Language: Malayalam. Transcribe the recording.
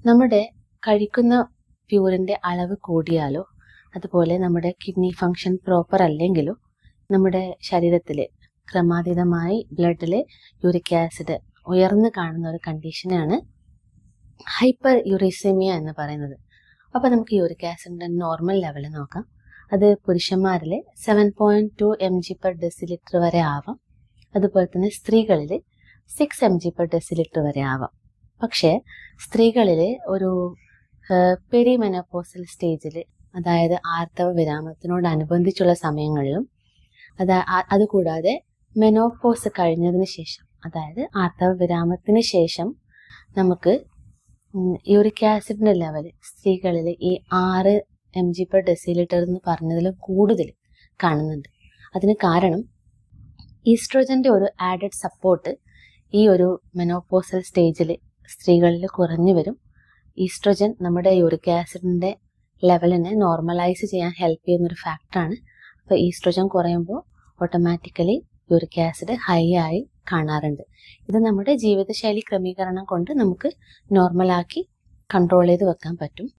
നമ്മുടെ കഴിക്കുന്ന പ്യൂരിൻ്റെ അളവ് കൂടിയാലോ അതുപോലെ നമ്മുടെ കിഡ്നി ഫങ്ഷൻ പ്രോപ്പർ അല്ലെങ്കിലോ നമ്മുടെ ശരീരത്തിൽ ക്രമാതീതമായി ബ്ലഡിൽ യൂറിക് ആസിഡ് ഉയർന്നു കാണുന്ന ഒരു കണ്ടീഷനാണ് ഹൈപ്പർ യൂറീസെമിയ എന്ന് പറയുന്നത്. അപ്പോൾ നമുക്ക് യൂറിക് ആസിഡിൻ്റെ നോർമൽ ലെവൽ നോക്കാം. അത് പുരുഷന്മാരിൽ 7.2 mg/dL വരെ ആവാം. അതുപോലെ തന്നെ സ്ത്രീകളിൽ 6 mg/dL വരെ ആവാം. പക്ഷേ സ്ത്രീകളിൽ ഒരു പെരിമെനോപോസൽ സ്റ്റേജിൽ, അതായത് ആർത്തവ വിരാമത്തിനോടനുബന്ധിച്ചുള്ള സമയങ്ങളിലും അതുകൂടാതെ മെനോപോസ് കഴിഞ്ഞതിന് ശേഷം, അതായത് ആർത്തവ വിരാമത്തിന് ശേഷം നമുക്ക് യൂറിക് ആസിഡിൻ്റെ ലെവൽ സ്ത്രീകളിൽ ഈ 6 mg/dL എന്ന് പറഞ്ഞതിലും കൂടുതൽ കാണുന്നുണ്ട്. അതിന് കാരണം ഈസ്ട്രോജൻ്റെ ഒരു ആഡഡ് സപ്പോർട്ട് ഈ ഒരു മെനോപോസൽ സ്റ്റേജിൽ സ്ത്രീകളിൽ കുറഞ്ഞു വരും. ഈസ്ട്രോജൻ നമ്മുടെ യൂറിക് ആസിഡിൻ്റെ ലെവലിനെ നോർമലൈസ് ചെയ്യാൻ ഹെൽപ്പ് ചെയ്യുന്നൊരു ഫാക്ടറാണ്. അപ്പോൾ ഈസ്ട്രോജൻ കുറയുമ്പോൾ ഓട്ടോമാറ്റിക്കലി യൂറിക് ആസിഡ് ഹൈ ആയി കാണാറുണ്ട്. ഇത് നമ്മുടെ ജീവിതശൈലി ക്രമീകരണം കൊണ്ട് നമുക്ക് നോർമലാക്കി കൺട്രോൾ ചെയ്ത് വെക്കാൻ പറ്റും.